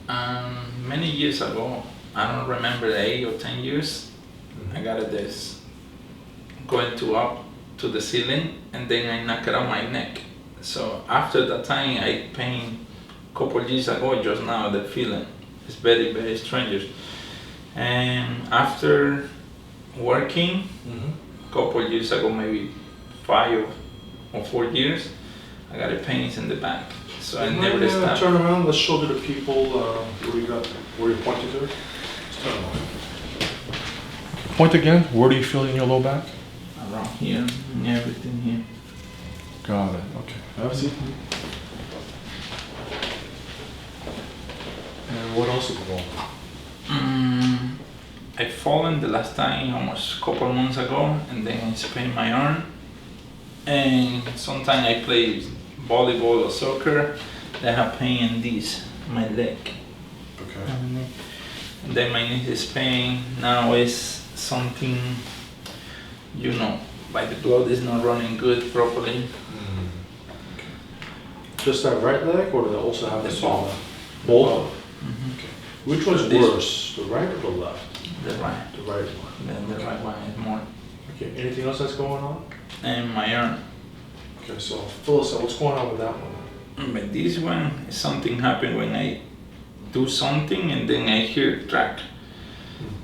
Many years ago, I don't remember 8 or 10 years, I got a disc going up to the ceiling, and then I knocked out my neck. So after that time, I pain couple years ago, just now the feeling is very, very strange. And after working, couple years ago, maybe 5 or 4 years, I got a pains in the back. So I never stopped. Turn around, let's show to the people where you're pointing to. Just turn around. Point again, where do you feel in your low back? Around here, and everything here. Got it, okay. Have a seat. And what else is wrong? I fallen the last time almost a couple months ago, and then I sprained my arm. And sometimes I play volleyball or soccer, I have pain in this, my leg. Okay. And then my knee is pain. Now it's something, like the blood is not running good properly. Okay. Just that right leg, or do they also have The both? both. Okay. Which one's worse, the right or the left? The right. The right one. Then the right one is more. Okay. Anything else that's going on? And my arm. Okay. So fill us in. What's going on with that one? But this one, something happened when I do something and then I hear crack.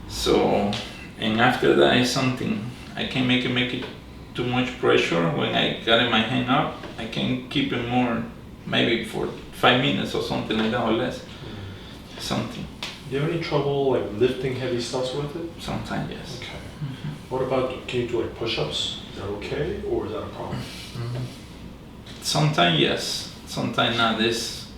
So, and after that is something, I can make it too much pressure. When I got my hand up, I can keep it more, maybe for 5 minutes or something like that or less. Something. Do you have any trouble like lifting heavy stuff with it? Sometimes, yes. Okay. What about, can you do like push-ups? Is that okay, or is that a problem? Sometimes yes, sometimes not. It's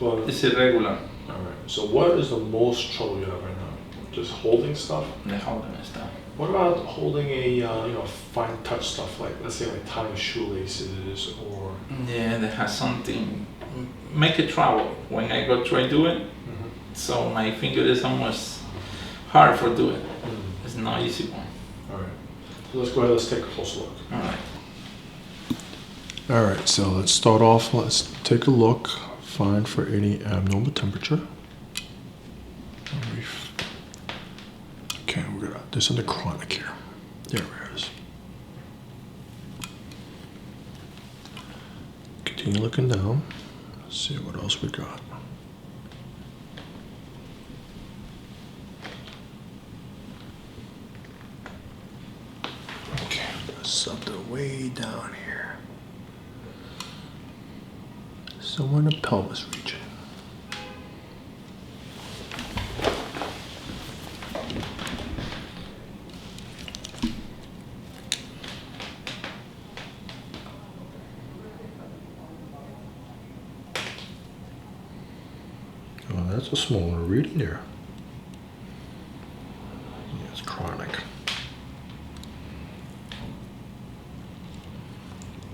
irregular. Alright, so what is the most trouble you have right now? Just holding stuff? The holding stuff. What about holding a fine touch stuff, like let's say like tying shoelaces or... Yeah, they have something, make it trouble when I go try do it. So my finger is almost hard for doing. It's not easy one. Alright, so let's go ahead, let's take a close look. Alright. Alright, so let's start off, let's take a look, find for any abnormal temperature. Okay, we're gonna, this is the chronic here. There it is. Continue looking down. Let's see what else we got. Okay, something way down here. Somewhere in the pelvis region. Oh, that's a smaller reading there. Yeah, it's chronic.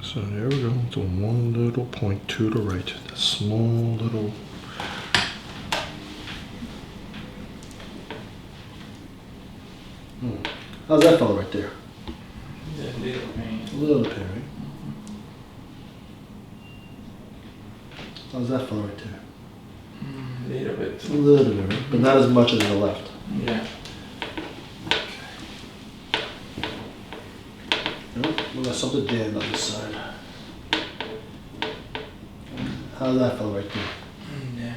So there we go, to one little point to the right, the small little. How's that fella right there? Yeah, little pain. A little pain, right? How's that fella right there? Little bit. A little bit, right? But not as much as the left. Yeah. Nope, we got something jammed on this side. How's that fella right there? Yeah.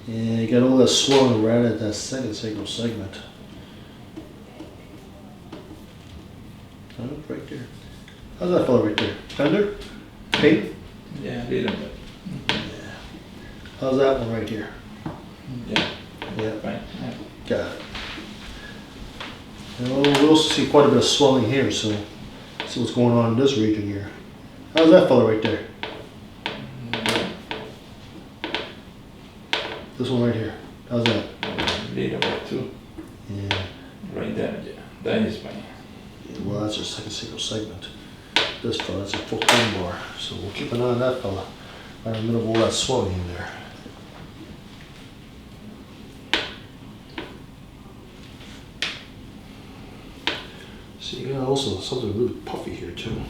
Yeah, you got all that swelling right at that second sacral segment. Oh, right there. How's that fella right there? Tender? Pain? Yeah, little bit. Yeah. How's that one right here? Yeah. Yeah, Right. Yeah. got it. And we also see quite a bit of swelling here, so see what's going on in this region here. How's that fella right there? This one right here. How's that? Little bit too. Yeah. Right there. Yeah. That is pain. Well, that's your second sacral segment. This fella, that's a full lumbar. So we'll keep an eye on that fella. Right in the middle of all that swelling in there. So you got also something really puffy here too.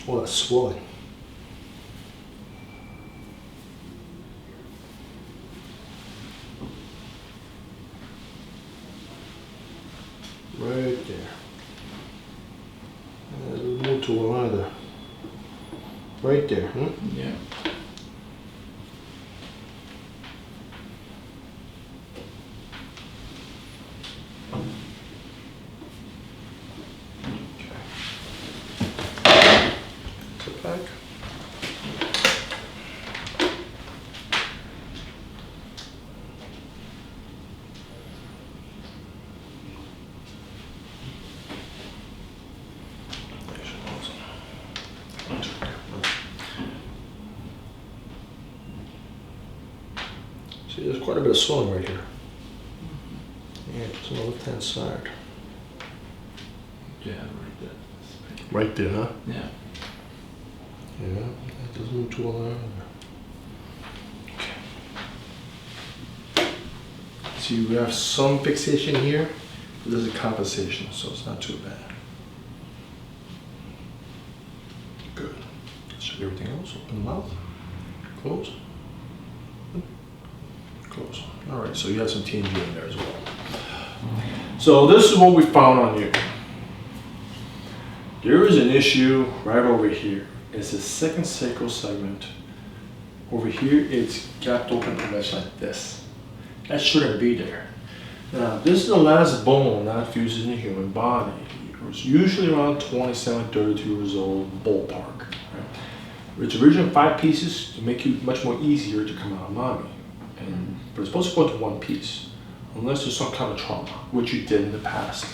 All that swelling. there. And move to another. Right there, huh? Yeah. Sit back. See, there's quite a bit of swelling right here. Yeah, it's on the left-hand side. Yeah, right there. Right there, huh? Yeah. Yeah, that doesn't move too well either. Okay. See, we have some fixation here, but there's a compensation, so it's not too bad. Good. Let's check everything else. Open the mouth. Close. Close. All right, so you have some TNG in there as well. So this is what we found on you. There is an issue right over here. It's the second sacral segment. Over here, it's gapped open pretty much like this. That shouldn't be there. Now, this is the last bone that fuses in the human body. It's usually around 27, 32 years old, ballpark. Right? It's originally 5 pieces to make it much more easier to come out of mommy. But it's supposed to go into one piece, unless there's some kind of trauma, which you did in the past.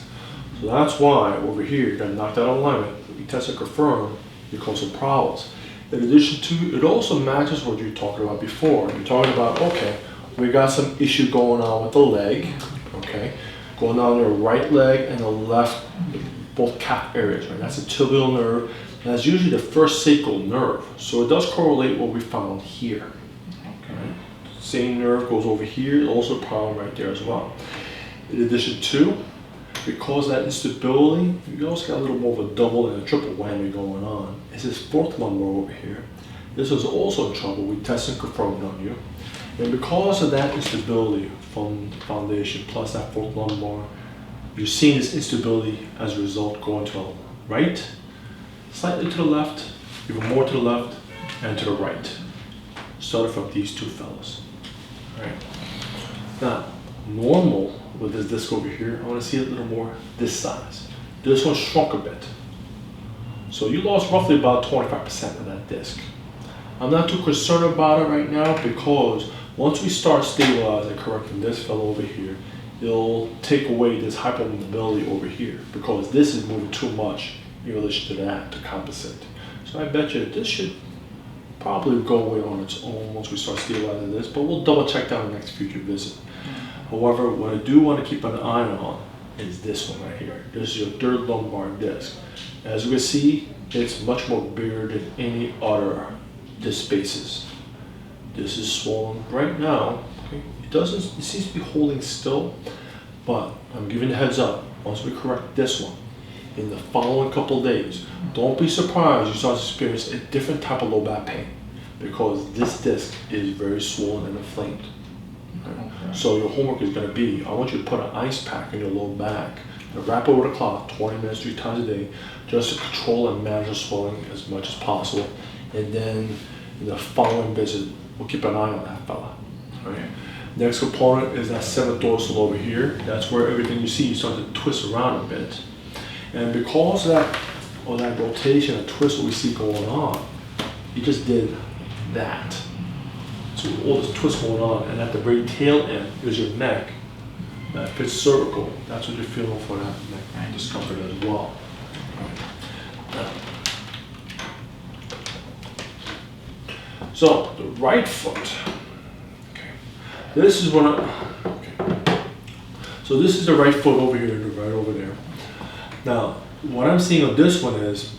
So that's why over here, you got knocked out of alignment. We test and confirm you cause some problems. In addition to, it also matches what you were talking about before. You're talking about, okay, we got some issue going on with the leg, okay, going on the right leg and the left, both calf areas, right? That's a tibial nerve. And that's usually the first sacral nerve. So it does correlate what we found here. Okay. Same nerve goes over here, also a problem right there as well. In addition to, because of that instability, you also got a little more of a double and a triple whammy going on. It's this fourth lumbar over here. This is also in trouble. We tested and confirmed on you. And because of that instability from the foundation plus that fourth lumbar, you're seeing this instability as a result going to the right, slightly to the left, even more to the left, and to the right. Started from these two fellas. All right. Now, normal with this disc over here, I want to see it a little more this size. This one shrunk a bit. So you lost roughly about 25% of that disc. I'm not too concerned about it right now because once we start stabilizing and correcting this fellow over here, it'll take away this hypermobility over here because this is moving too much in relation to that to compensate. So I bet you this should probably go away on its own once we start stabilizing this, but we'll double check that on the next future visit. However, what I do want to keep an eye on is this one right here. This is your third lumbar disc. As you can see, it's much more bigger than any other disc spaces. This is swollen right now. Okay. It seems to be holding still, but I'm giving a heads up. Once we correct this one, in the following couple of days, don't be surprised you start to experience a different type of low back pain because this disc is very swollen and inflamed. Okay. So your homework is going to be, I want you to put an ice pack in your low back and wrap over the cloth 20 minutes, 3 times a day, just to control and manage the swelling as much as possible. And then in the following visit, we'll keep an eye on that fella. Okay. Next component is that 7th dorsal over here. That's where everything you see starts to twist around a bit. And because of that rotation and twist that we see going on, you just did that. So all this twist going on, and at the very tail end is your neck that fits cervical. That's what you're feeling for that neck discomfort as well. So the right foot. Okay. This is So this is the right foot over here, right over there. Now, what I'm seeing on this one is,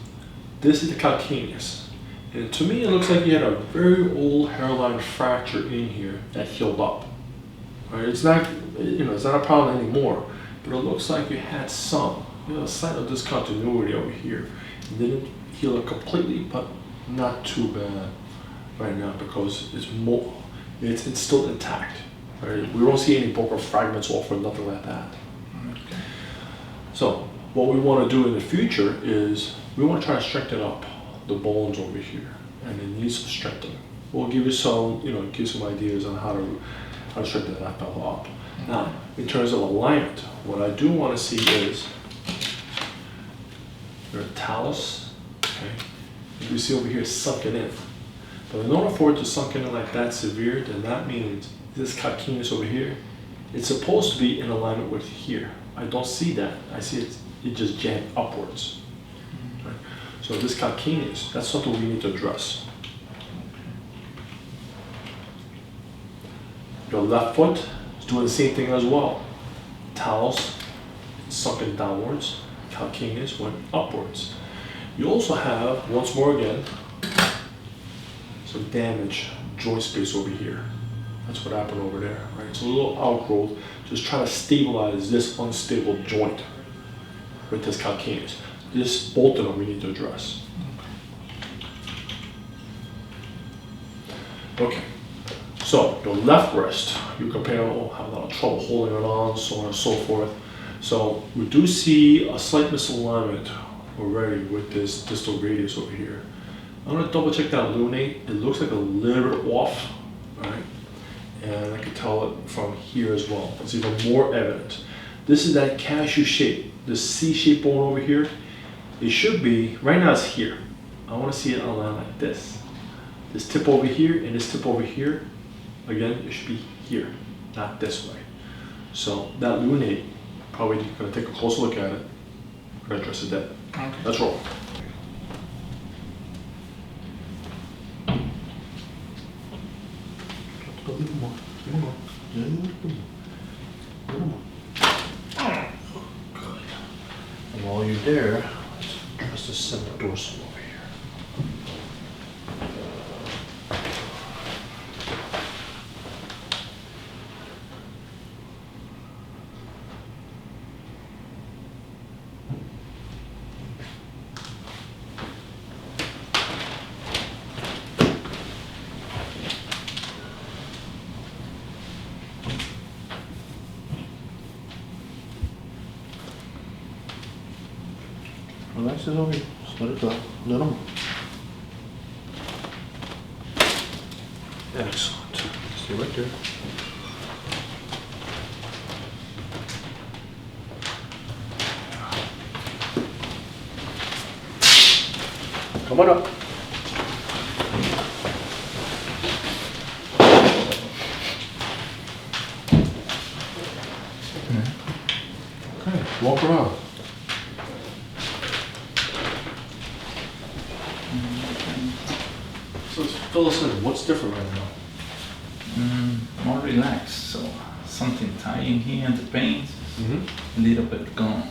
this is the calcaneus. And to me, it looks like you had a very old hairline fracture in here that healed up. Right? It's not, it's not a problem anymore, but it looks like you had some, a slight of discontinuity over here. It didn't heal it completely, but not too bad right now because it's still intact. Right? We don't see any broken fragments off or nothing like that. So what we want to do in the future is we want to try to strengthen up the bones over here, and it needs some strengthening. We'll give you some, give some ideas on how to strengthen that fellow up. Now, in terms of alignment, what I do want to see is your talus. Okay, you see over here sunken in. But in order for it to sunk in like that severe, then that means this calcaneus over here, it's supposed to be in alignment with here. I don't see that. I see it just jammed upwards. Right? So this calcaneus, that's something we need to address. Your left foot is doing the same thing as well. Talus sunken downwards, calcaneus went upwards. You also have, once more again, some damage joint space over here. That's what happened over there, right? It's a little outgrowth, just trying to stabilize this unstable joint with this calcaneus. Both of them we need to address. Okay, so your left wrist, you compare, have a lot of trouble holding it on, so on and so forth. So we do see a slight misalignment already with this distal radius over here. I'm going to double check that lunate. It looks like a little bit off, right? And I can tell it from here as well. It's even more evident. This is that cashew shape, the C-shaped bone over here. It should be, right now it's here. I want to see it align like this. This tip over here and this tip over here, again, it should be here, not this way. So that lunate, probably going to take a closer look at it. We're going to address it then. Okay. Let's roll. A little more. Good. And while you're there, let's just send the dorsal over here. Relax it over here. Just let it go. Little more. Excellent. Stay right there. Come on up. Okay, walk around. So fill us in, what's different right now? More relaxed, so something tight in here and the pain, a little bit gone.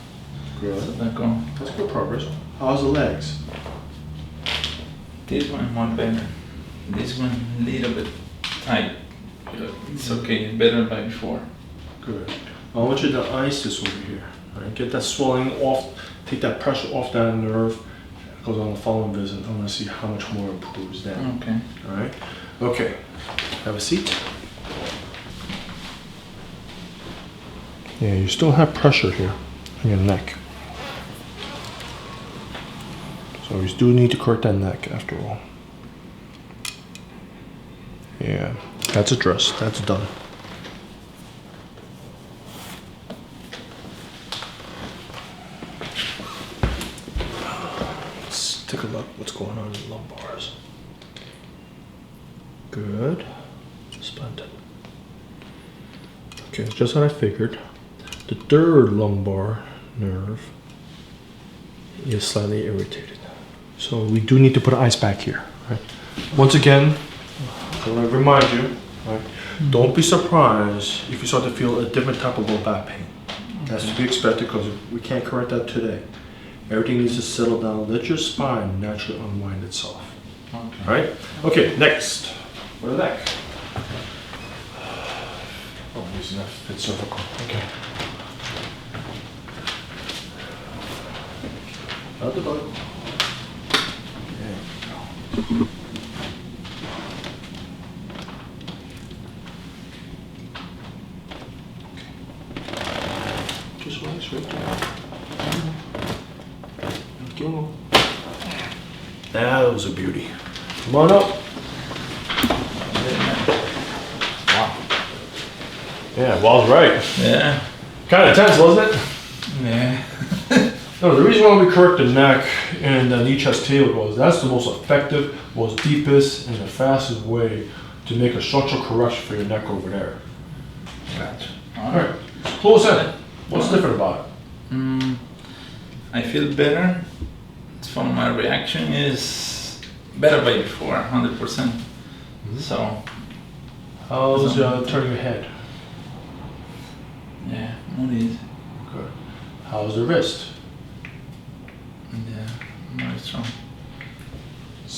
Good. So that gone. That's good progress. How's the legs? This one more better. This one a little bit tight. But it's okay, better than before. Good. I want you to ice this over here. All right? Get that swelling off, take that pressure off that nerve. Because on the following visit, I want to see how much more improves that. Okay. All right. Okay. Have a seat. Yeah, you still have pressure here on your neck. So you do need to correct that neck after all. Yeah, that's addressed. That's done. Let's take a look what's going on in the lumbars. Good. Splendid. Okay, just what I figured. The third lumbar nerve is slightly irritated. So we do need to put ice back here. Right? Once again, I want to remind you, right? Don't be surprised if you start to feel a different type of low back pain. That's to be expected because we can't correct that today. Everything needs to settle down. Let your spine naturally unwind itself. Okay. All right? Okay, next. For the neck. Oh, I'm using that fit cervical. Okay. Out the butt. There you go. Just relax right there. Keep on. That was a beauty. Come on up. Wow. Yeah, Wall's right. Yeah. Kind of tense, wasn't it? Yeah. No, the reason why we correct the neck and the knee chest tailbone is that's the most effective, most deepest, and the fastest way to make a structural correction for your neck over there. Gotcha. Alright, close in. What's different about it? I feel better. From my reaction is better by before, 100%. So. How's turning your head? Yeah, not easy. Good. How's the wrist? Yeah, more strong.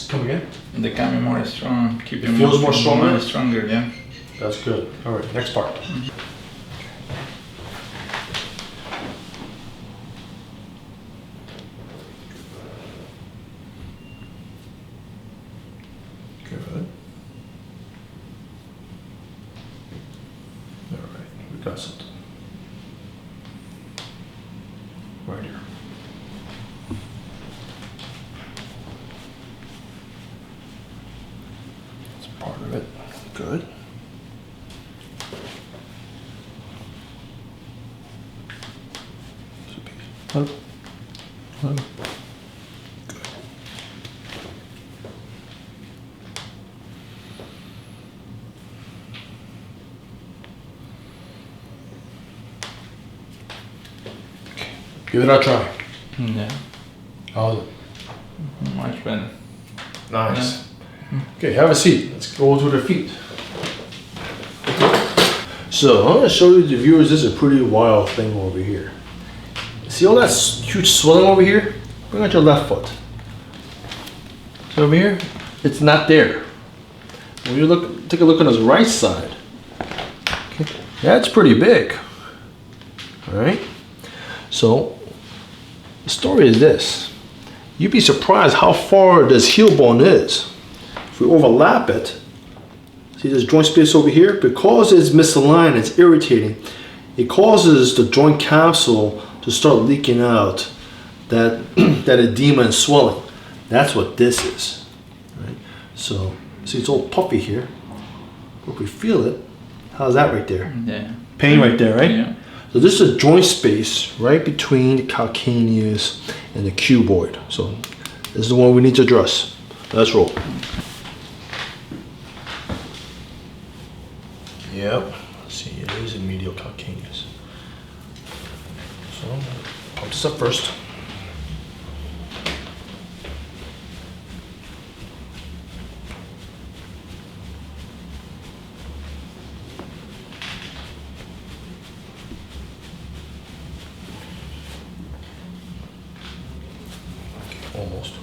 Come again? The coming more strong. Keep It feels more stronger? More stronger, yeah. That's good. Alright, next part. Good. Alright, we got something. Right here. That's part of it. Good. There's a piece. Up. Up. Good. Okay. Give it a try. Yeah, How's it? much better. Nice. Okay, have a seat. Let's go to the feet. So I'm going to show you the viewers, this is a pretty wild thing over here. See all that huge swelling over here? Bring out your left foot. So over here, it's not there. When you look, take a look on his right side. Okay, that's pretty big. All right. So the story is this. You'd be surprised how far this heel bone is. If we overlap it, see this joint space over here? Because it's misaligned, it's irritating, it causes the joint capsule to start leaking out that, that edema and swelling. That's what this is. Right? So, see it's all puffy here. If we feel it, how's that right there? Yeah. Pain right there, right? Yeah. So this is a joint space right between the calcaneus and the cuboid. So this is the one we need to address. Let's roll. Yep. Let's see, it is in medial calcaneus. So I'm gonna pump this up first. Almost.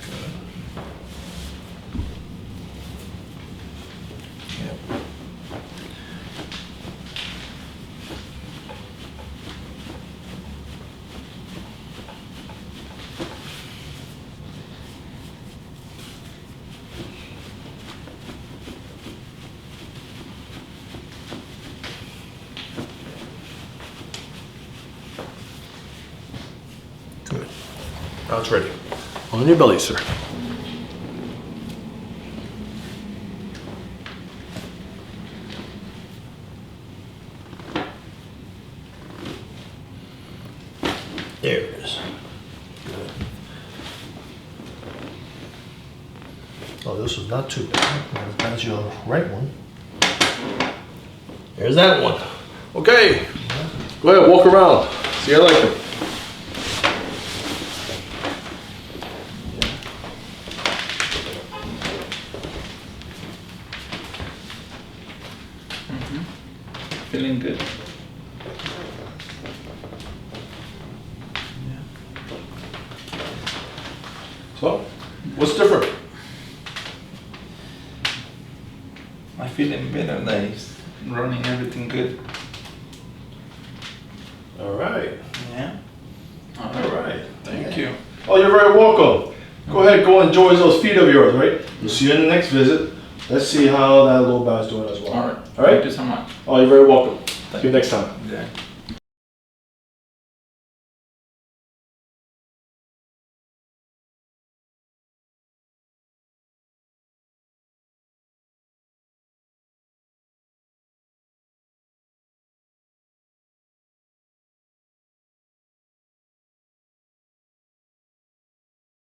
Good. Yep. Good. Now it's ready. On your belly, sir. There it is. Good. Oh, this was not too bad. That's your right one. There's that one. Okay. Go ahead, walk around. See how I like it. Feeling good. So, what's different? I'm feeling better. That is running everything good. All right. Yeah. All right. Thank you. Oh, you're very welcome. Go ahead, go enjoy those feet of yours, right? We'll see you in the next visit. Let's see how that low back's doing as well. All right. All right? Thank you so much. Oh, you're very welcome. See you next time. Yeah.